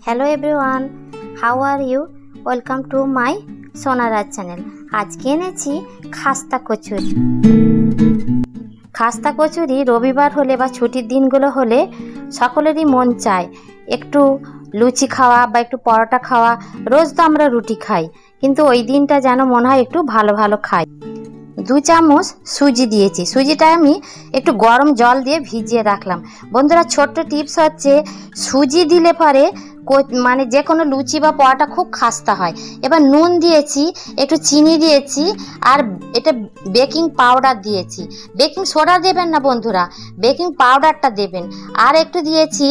Hello everyone, how are you? Welcome to my Sonaraj channel. आज के এনেছি খাস্তা কচুরি। খাস্তা কচুরি রবিবার হলে বা ছুটির দিনগুলো হলে সকলেরই মন চায় একটু লুচি খাওয়া বা একটু পরোটা খাওয়া। রোজ তো আমরা রুটি খাই, কিন্তু ওই দিনটা যেন মনে হয় একটু ভালো ভালো খাই। 2 চামচ সুজি দিয়েছি। সুজিটা আমি একটু গরম জল দিয়ে ভিজিয়ে রাখলাম। বন্ধুরা, ছোট্ট টিপস হচ্ছে সুজি দিলে পরে মানে যে কোনো লুচি বা পরোটা খুব খাস্তা হয়। এবার নুন দিয়েছি, একটু চিনি দিয়েছি, আর এটা বেকিং পাউডার দিয়েছি। বেকিং সোডা দেবেন না বন্ধুরা, বেকিং পাউডারটা দেবেন। আর একটু দিয়েছি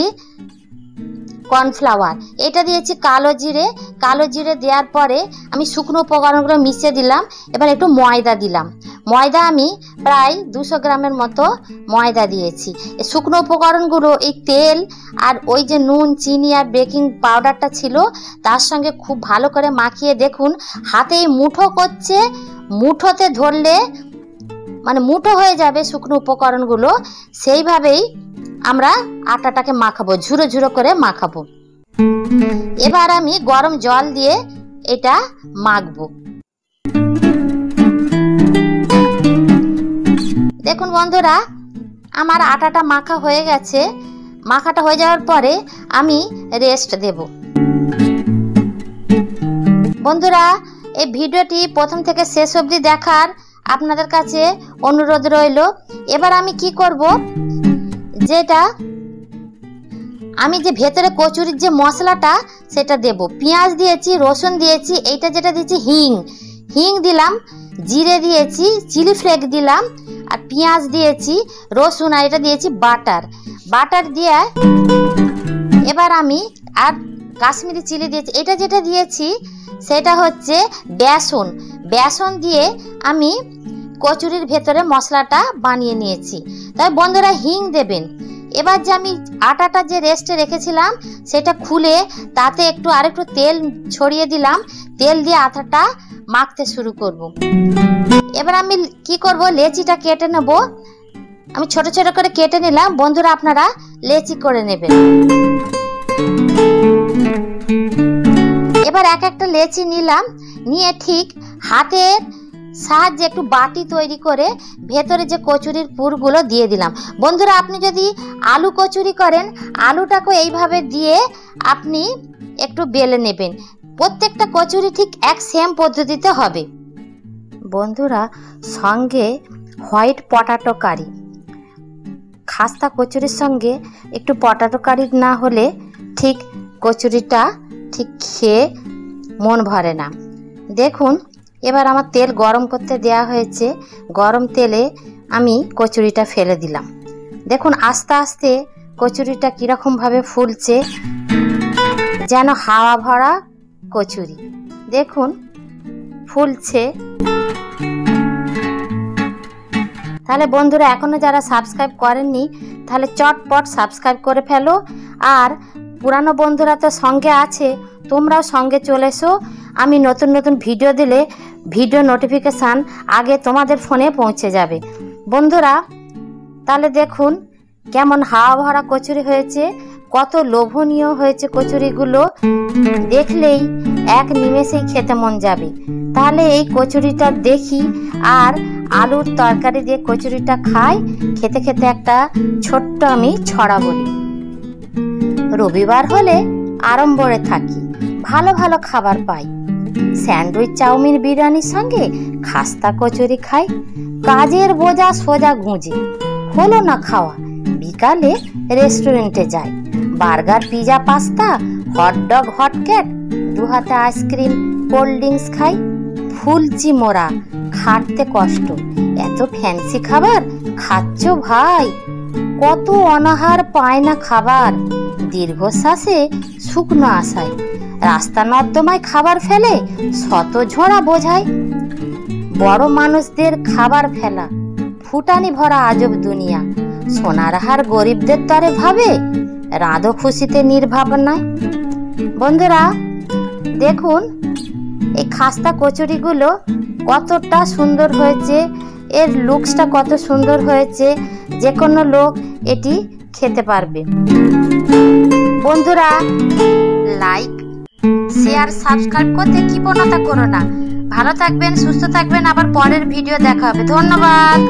কর্নফ্লাওয়ার, এটা দিয়েছি কালো জিরে। কালো জিরে দেওয়ার পরে আমি শুকনো উপকরণগুলো মিশিয়ে দিলাম। এবার একটু ময়দা দিলাম। ময়দা আমি প্রায় 200 গ্রামের মতো ময়দা দিয়েছি। এই শুকনো উপকরণগুলো এই তেল আর ওই যে নুন, চিনি আর বেকিং পাউডারটা ছিল তার সঙ্গে খুব ভালো করে মাখিয়ে দেখুন হাতেই মুঠো করছে। মুঠোতে ধরলে মানে মুঠো হয়ে যাবে শুকনো উপকরণগুলো। সেইভাবেই আমরা আটাটাকে মাখাবো, ঝুরো ঝুরো করে মাখাবো। এবার আমি গরম জল দিয়ে এটা মাখবো। দেখুন বন্ধুরা, আমার আটাটা মাখা হয়ে গেছে। মাখাটা হয়ে যাওয়ার পরে আমি রেস্ট দেব। বন্ধুরা, এই ভিডিওটি প্রথম থেকে শেষ অবধি দেখার আপনাদের কাছে অনুরোধ রইল। এবার আমি কি করব, যেটা আমি যে ভেতরে কচুরির যে মশলাটা সেটা দেব। পেঁয়াজ দিয়েছি, রসুন দিয়েছি, এইটা যেটা দিয়েছি হিং দিলাম, জিরে দিয়েছি, চিলি ফ্লেক্স দিলাম, আর পেঁয়াজ দিয়েছি, রসুন, আর এটা দিয়েছি বাটার দিয়ে। এবার আমি আর কাশ্মীরি চিলি দিয়েছি। এটা যেটা দিয়েছি সেটা হচ্ছে বেসন দিয়ে আমি কচুরির ভেতরে মশলাটা বানিয়ে নিয়েছি। তাই বন্ধুরা হিং দেবেন। এবার যে আমি আটাটা যে রেস্টে রেখেছিলাম সেটা খুলে তাতে আরেকটু তেল ছড়িয়ে দিলাম। তেল দিয়ে আটাটা মাখতে শুরু করব। এবার আমি কি করব, লেচিটা কেটে নেব। আমি ছোট ছোট করে কেটে নিলাম। বন্ধুরা, আপনারা লেচি করে নেবেন। এবার এক একটা লেচি নিলাম, নিয়ে ঠিক হাতের সাহায্যে একটু বাটি তৈরি করে ভেতরে যে কচুরির পুরগুলো দিয়ে দিলাম। বন্ধুরা, আপনি যদি আলু কচুরি করেন, আলুটাকে এইভাবে দিয়ে আপনি একটু বেলে নেবেন। প্রত্যেকটা কচুরি ঠিক এক সেম পদ্ধতিতে হবে। বন্ধুরা, সঙ্গে হোয়াইট পটাটো কারি, খাস্তা কচুরির সঙ্গে একটু পটাটো কারি না হলে ঠিক কচুরিটা ঠিক খেয়ে মন ভরে না। দেখুন, এবার আমার তেল গরম করতে দেয়া হয়েছে। গরম তেলে আমি কচুরিটা ফেলে দিলাম। দেখুন আস্তে আস্তে কচুরিটা কীরকমভাবে ফুলছে, যেন হাওয়া ভরা কচুরি। দেখুন ফুলছে। তাহলে বন্ধুরা, এখনও যারা সাবস্ক্রাইব করেননি তাহলে চটপট সাবস্ক্রাইব করে ফেলো। আর পুরানো বন্ধুরা তো সঙ্গে আছে, তোমরাও সঙ্গে চলে এসো। আমি নতুন নতুন ভিডিও দিলে ভিডিও নোটিফিকেশান আগে তোমাদের ফোনে পৌঁছে যাবে। বন্ধুরা, তাহলে দেখুন কেমন হাওয়া ভরা কচুরি হয়েছে, কত লোভনীয় হয়েছে কচুরিগুলো। দেখলেই এক নিমেষেই খেতে মন যাবে। তাহলে এই কচুরিটা দেখি আর আলুর তরকারি দিয়ে কচুরিটা খাই। খেতে খেতে একটা ছোট্ট আমি ছড়া বলি। রবিবার হলে আড়ম্বরে থাকি, ভালো ভালো খাবার পাই। স্যান্ডউইচ, চাউমিন, বিরিয়ানির সঙ্গে খাস্তা কচুরি খাই। কাজের বোঝা সোজা গুঁজে হলো না খাওয়া, বিকালে রেস্টুরেন্টে যাই। Burger, pizza, pasta, hot dog, hotcake, 2 হাতে আইসক্রিম, কোল্ড ড্রিঙ্কস খাই। ফুলছি মোরা, খাটতে কষ্ট, এত ফ্যান্সি খাবার খাচ্ছ ভাই। কত অনাহার পায় না খাবার, দীর্ঘশ্বাসে শুকনো আশায়। রাস্তা নর্দমায় খাবার ফেলে শত ঝোড়া বোঝায়। বড় মানুষদের খাবার ফেলা, ফুটানি ভরা আজব দুনিয়া। সোনার হার গরিবদের তরে ভাবে, রাঁধো খুশিতে নির্ভাবনায়। বন্ধুরা, দেখুন এই খাস্তা কচুরিগুলো কতটা সুন্দর হয়েছে, এর লুকসটা কত সুন্দর হয়েছে। যে কোনো লোক এটি খেতে পারবে। বন্ধুরা, লাইক শেয়ার সাবস্ক্রাইব করতে কৃপণতা করো না। ভালো থাকবেন, সুস্থ থাকবেন, আবার পরের ভিডিও দেখা হবে। ধন্যবাদ।